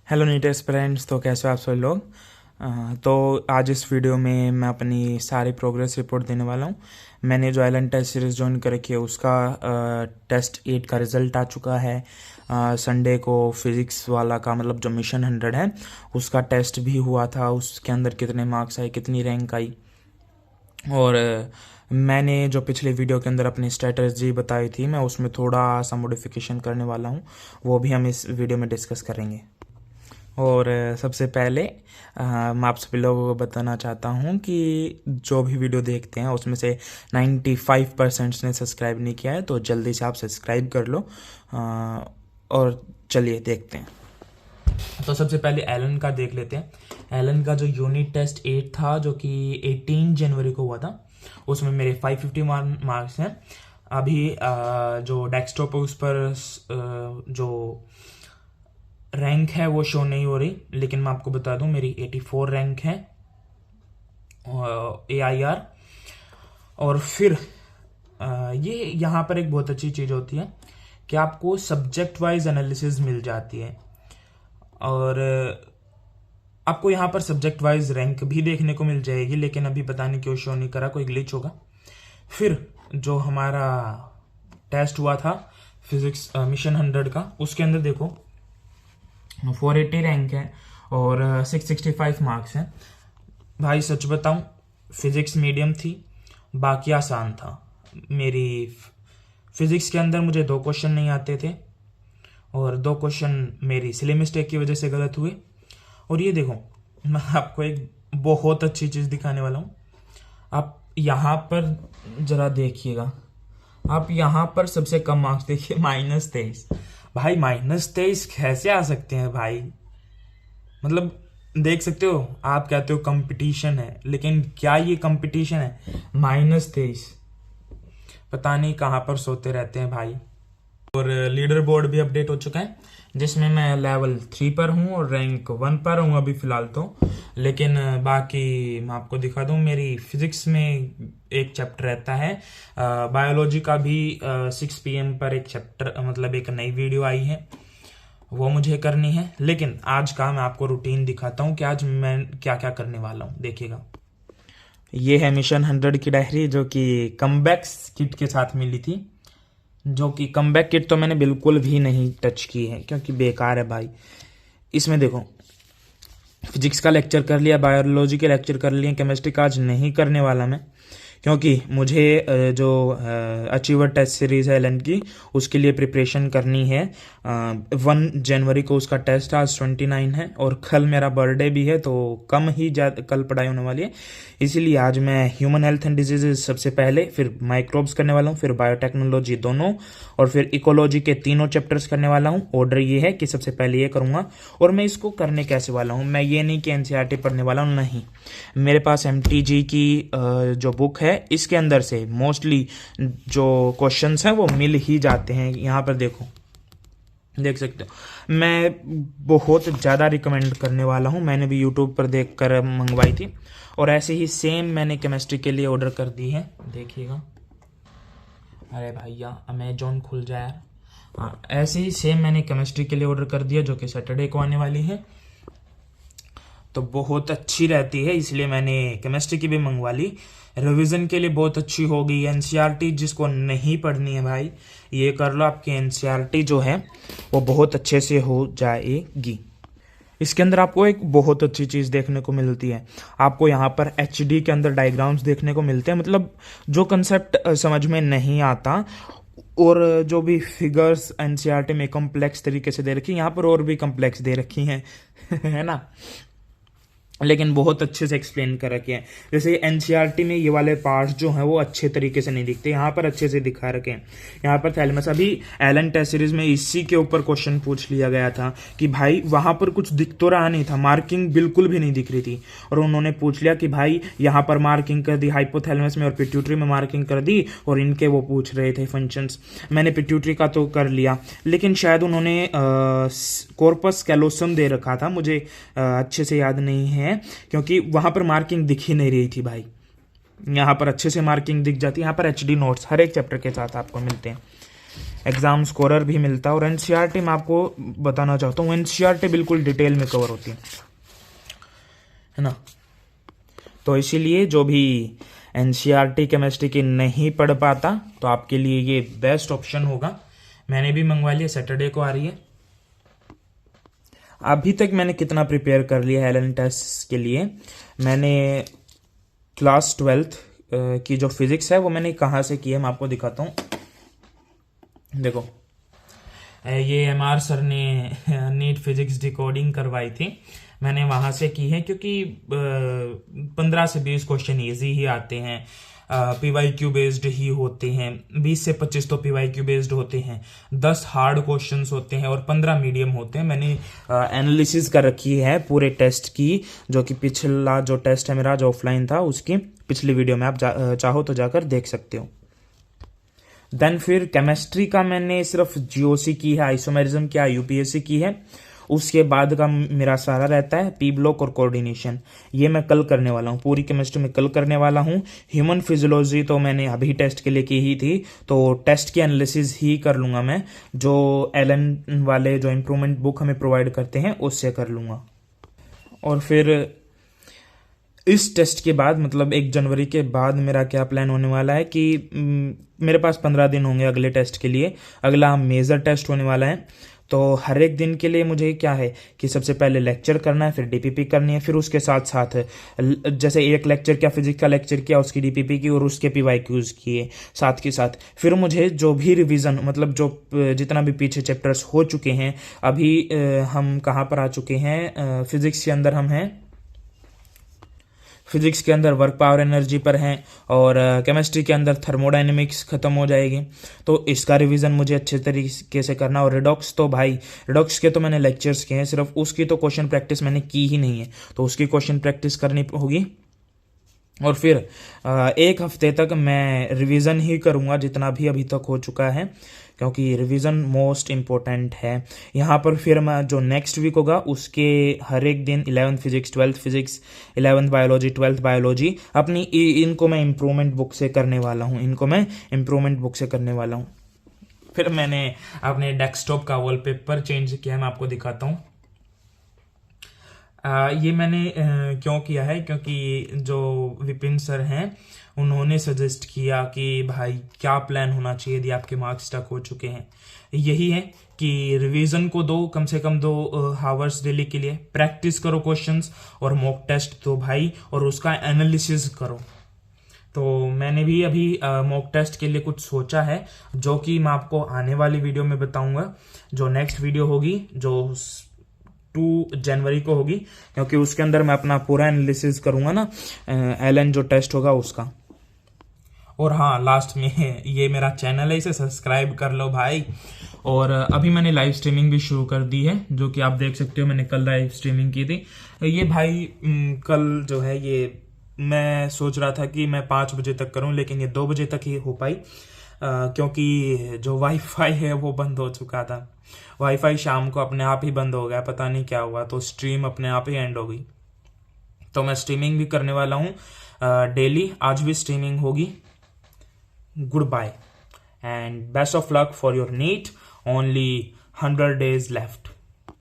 Hello NEET aspirants. तो कैसे हो आप सभी लोग। तो आज इस वीडियो में मैं अपनी सारी प्रोग्रेस रिपोर्ट देने वाला हूँ। मैंने जो आइलैंड टेस्ट सीरीज़ ज्वाइन कर रखी है उसका टेस्ट 8 का रिज़ल्ट आ चुका है। संडे को फिज़िक्स वाला का मतलब जो मिशन 100 है उसका टेस्ट भी हुआ था। उसके अंदर कितने मार्क्स आए, कितनी रैंक आई, और मैंने जो पिछले वीडियो के अंदर अपनी स्ट्रेटजी बताई थी मैं उसमें थोड़ा सा मॉडिफिकेशन करने वाला हूँ, वो भी हम इस वीडियो में डिस्कस करेंगे। और सबसे पहले मैं आप सभी लोगों को बताना चाहता हूँ कि जो भी वीडियो देखते हैं उसमें से 95% ने सब्सक्राइब नहीं किया है, तो जल्दी से आप सब्सक्राइब कर लो। और चलिए देखते हैं। तो सबसे पहले एलन का देख लेते हैं। एलन का जो यूनिट टेस्ट 8 था जो कि 18 जनवरी को हुआ था, उसमें मेरे 551 मार्क्स हैं। अभी जो डेस्कटॉप है उस पर जो रैंक है वो शो नहीं हो रही, लेकिन मैं आपको बता दूं मेरी 84 रैंक है AIR। और फिर ये यहाँ पर एक बहुत अच्छी चीज़ होती है कि आपको सब्जेक्ट वाइज एनालिसिस मिल जाती है, और आपको यहाँ पर सब्जेक्ट वाइज रैंक भी देखने को मिल जाएगी, लेकिन अभी पता नहीं क्यों शो नहीं करा, कोई ग्लिच होगा। फिर जो हमारा टेस्ट हुआ था फिजिक्स मिशन 100 का, उसके अंदर देखो 480 रैंक है और 665 मार्क्स हैं। भाई सच बताऊं, फिजिक्स मीडियम थी, बाकी आसान था। मेरी फिजिक्स के अंदर मुझे 2 क्वेश्चन नहीं आते थे और 2 क्वेश्चन मेरी सिली मिस्टेक की वजह से गलत हुए। और ये देखो, मैं आपको एक बहुत अच्छी चीज़ दिखाने वाला हूँ। आप यहाँ पर जरा देखिएगा, आप यहाँ पर सबसे कम मार्क्स देखिए, -23। भाई -23 कैसे आ सकते हैं भाई? मतलब देख सकते हो, आप कहते हो कंपटीशन है, लेकिन क्या ये कंपटीशन है? -23, पता नहीं कहाँ पर सोते रहते हैं भाई। और लीडर बोर्ड भी अपडेट हो चुका है, जिसमें मैं लेवल 3 पर हूँ और रैंक 1 पर हूँ अभी फिलहाल तो। लेकिन बाकी मैं आपको दिखा दूँ, मेरी फिजिक्स में एक चैप्टर रहता है, बायोलॉजी का भी 6 PM पर एक चैप्टर, मतलब एक नई वीडियो आई है, वो मुझे करनी है। लेकिन आज का मैं आपको रूटीन दिखाता हूँ कि आज मैं क्या क्या करने वाला हूँ, देखिएगा। ये है मिशन 100 की डायरी, जो कि कमबैक किट के साथ मिली थी। जो कि कमबैक किट तो मैंने बिल्कुल भी नहीं टच की है क्योंकि बेकार है भाई। इसमें देखो, फिजिक्स का लेक्चर कर लिया, बायोलॉजी के लेक्चर कर लिए, केमिस्ट्री का आज नहीं करने वाला मैं, क्योंकि मुझे जो अचीवर टेस्ट सीरीज़ है एलन की, उसके लिए प्रिपरेशन करनी है। 1 जनवरी को उसका टेस्ट, आज 29 है और कल मेरा बर्थडे भी है, तो कम ही कल पढ़ाई होने वाली है। इसीलिए आज मैं ह्यूमन हेल्थ एंड डिजीजेज सबसे पहले, फिर माइक्रोब्स करने वाला हूँ, फिर बायोटेक्नोलॉजी दोनों, और फिर इकोलॉजी के 3 चैप्टर्स करने वाला हूँ। ऑर्डर ये है कि सबसे पहले ये करूँगा। और मैं इसको करने कैसे वाला हूँ, मैं ये नहीं कि NCERT पढ़ने वाला हूँ, नहीं। मेरे पास MTG की जो बुक है, इसके अंदर से मोस्टली जो क्वेश्चंस हैं वो मिल ही जाते हैं। यहाँ पर देखो, देख सकते हो, मैं बहुत ज़्यादा रिकमेंड करने वाला हूँ। मैंने भी यूट्यूब पर देख कर मंगवाई थी, और ऐसे ही सेम मैंने केमिस्ट्री के लिए ऑर्डर कर दी है, देखिएगा। अरे भैया अमेजोन खुल जाए यार। हाँ, ऐसे ही सेम मैंने केमिस्ट्री के लिए ऑर्डर कर दिया, जो कि सैटरडे को आने वाली है, तो बहुत अच्छी रहती है, इसलिए मैंने केमिस्ट्री की भी मंगवा ली। रिवीजन के लिए बहुत अच्छी होगी। NCERT जिसको नहीं पढ़नी है भाई, ये कर लो, आपकी NCERT जो है वो बहुत अच्छे से हो जाएगी। इसके अंदर आपको एक बहुत अच्छी चीज़ देखने को मिलती है, आपको यहाँ पर HD के अंदर डायग्राम्स देखने को मिलते हैं। मतलब जो कंसेप्ट समझ में नहीं आता और जो भी फिगर्स NCERT में कॉम्प्लेक्स तरीके से दे रखी है, यहाँ पर और भी कॉम्प्लेक्स दे रखी हैं है ना, लेकिन बहुत अच्छे से एक्सप्लेन कर रखे हैं। जैसे NCERT में ये वाले पार्ट्स जो हैं वो अच्छे तरीके से नहीं दिखते, यहाँ पर अच्छे से दिखा रखे हैं। यहाँ पर थैलेमस, अभी एलन टेस्ट सीरीज में इसी के ऊपर क्वेश्चन पूछ लिया गया था कि भाई वहाँ पर कुछ दिख तो रहा नहीं था, मार्किंग बिल्कुल भी नहीं दिख रही थी, और उन्होंने पूछ लिया कि भाई यहाँ पर मार्किंग कर दी हाइपोथैलेमस में और पिट्यूटरी में मार्किंग कर दी, और इनके वो पूछ रहे थे फंक्शंस। मैंने पिट्यूटरी का तो कर लिया, लेकिन शायद उन्होंने कॉर्पस कैलोसम दे रखा था, मुझे अच्छे से याद नहीं है, क्योंकि वहां पर मार्किंग दिख ही नहीं रही थी भाई। यहाँ पर अच्छे से मार्किंग दिख जाती है। यहाँ पर HD नोट्स हर एक चैप्टर के साथ आपको मिलते हैं। एग्जाम स्कोरर भी मिलता है। और एनसीईआरटी मैं आपको बताना चाहता हूँ, एनसीईआरटी बिल्कुल डिटेल में कवर होती है ना। तो इसीलिए जो भी एनसीईआरटी केमिस्ट्री की नहीं पढ़ पाता तो आपके लिए ये बेस्ट ऑप्शन होगा। मैंने भी मंगवा लिया, सैटरडे को आ रही है। अभी तक मैंने कितना प्रिपेयर कर लिया है एलन टेस्ट के लिए। मैंने क्लास 12th की जो फिजिक्स है वो मैंने कहाँ से की है मैं आपको दिखाता हूँ। देखो ये एमआर सर ने नीट फिजिक्स डिकोडिंग करवाई थी, मैंने वहां से की है, क्योंकि 15 से 20 क्वेश्चन इजी ही आते हैं, पीवाईक्यू बेस्ड ही होते हैं, 20 से 25 तो पीवाईक्यू बेस्ड होते हैं, 10 हार्ड क्वेश्चंस होते हैं और 15 मीडियम होते हैं। मैंने एनालिसिस कर रखी है पूरे टेस्ट की, जो कि पिछला जो टेस्ट है मेरा जो ऑफलाइन था उसकी पिछली वीडियो में आप चाहो तो जाकर देख सकते हो। देन फिर केमिस्ट्री का मैंने सिर्फ जीओसी की है, आइसोमेरिज्म की, यूपीएससी की है। उसके बाद का मेरा सारा रहता है पी ब्लॉक और कोऑर्डिनेशन, ये मैं कल करने वाला हूँ, पूरी केमिस्ट्री में कल करने वाला हूँ। ह्यूमन फिजियोलॉजी तो मैंने अभी टेस्ट के लिए की ही थी, तो टेस्ट की एनालिसिस ही कर लूँगा मैं, जो एलन वाले जो इम्प्रूवमेंट बुक हमें प्रोवाइड करते हैं उससे कर लूँगा। और फिर इस टेस्ट के बाद मतलब 1 जनवरी के बाद मेरा क्या प्लान होने वाला है कि मेरे पास 15 दिन होंगे अगले टेस्ट के लिए। अगला मेजर टेस्ट होने वाला है, तो हर एक दिन के लिए मुझे क्या है कि सबसे पहले लेक्चर करना है, फिर डीपीपी करनी है, फिर उसके साथ साथ जैसे एक लेक्चर किया, फिजिक्स का लेक्चर किया, उसकी डीपीपी की और उसके पीवाईक्यूज किए साथ के साथ। फिर मुझे जो भी रिवीजन मतलब जो जितना भी पीछे चैप्टर्स हो चुके हैं, अभी हम कहाँ पर आ चुके हैं, फिजिक्स के अंदर हम हैं, फिजिक्स के अंदर वर्क पावर एनर्जी पर हैं, और केमिस्ट्री के अंदर थर्मोडायनेमिक्स खत्म हो जाएगी, तो इसका रिवीजन मुझे अच्छे तरीके से करना। और रिडॉक्स तो भाई रिडॉक्स के तो मैंने लेक्चर्स किए हैं, सिर्फ उसकी तो क्वेश्चन प्रैक्टिस मैंने की ही नहीं है, तो उसकी क्वेश्चन प्रैक्टिस करनी होगी। और फिर 1 हफ्ते तक मैं रिवीजन ही करूँगा जितना भी अभी तक हो चुका है, क्योंकि रिवीजन मोस्ट इम्पोर्टेंट है यहाँ पर। फिर मैं जो नेक्स्ट वीक होगा उसके हर एक दिन 11th physics, 12th physics, 11th biology, 12th biology अपनी इनको मैं इम्प्रूवमेंट बुक से करने वाला हूँ, फिर मैंने अपने डेस्कटॉप का वॉलपेपर चेंज किया है, मैं आपको दिखाता हूँ। ये मैंने क्यों किया है, क्योंकि जो विपिन सर हैं उन्होंने सजेस्ट किया कि भाई क्या प्लान होना चाहिए यदि आपके मार्क्स स्टक हो चुके हैं। यही है कि रिवीजन को दो, कम से कम 2 हावर्स डेली के लिए, प्रैक्टिस करो क्वेश्चंस, और मॉक टेस्ट दो भाई, और उसका एनालिसिस करो। तो मैंने भी अभी मॉक टेस्ट के लिए कुछ सोचा है, जो कि मैं आपको आने वाली वीडियो में बताऊंगा। जो नेक्स्ट वीडियो होगी जो 2 जनवरी को होगी, क्योंकि उसके अंदर मैं अपना पूरा एनालिसिस करूंगा ना एलन जो टेस्ट होगा उसका। और हाँ, लास्ट में ये मेरा चैनल है, इसे सब्सक्राइब कर लो भाई। और अभी मैंने लाइव स्ट्रीमिंग भी शुरू कर दी है, जो कि आप देख सकते हो, मैंने कल लाइव स्ट्रीमिंग की थी। ये भाई कल जो है ये मैं सोच रहा था कि मैं 5 बजे तक करूं, लेकिन ये 2 बजे तक ही हो पाई, क्योंकि जो वाईफाई है वो बंद हो चुका था। वाईफाई शाम को अपने आप ही बंद हो गया, पता नहीं क्या हुआ, तो स्ट्रीम अपने आप ही एंड हो गई। तो मैं स्ट्रीमिंग भी करने वाला हूँ डेली, आज भी स्ट्रीमिंग होगी। Good bye and best of luck for your NEET, only 100 days left.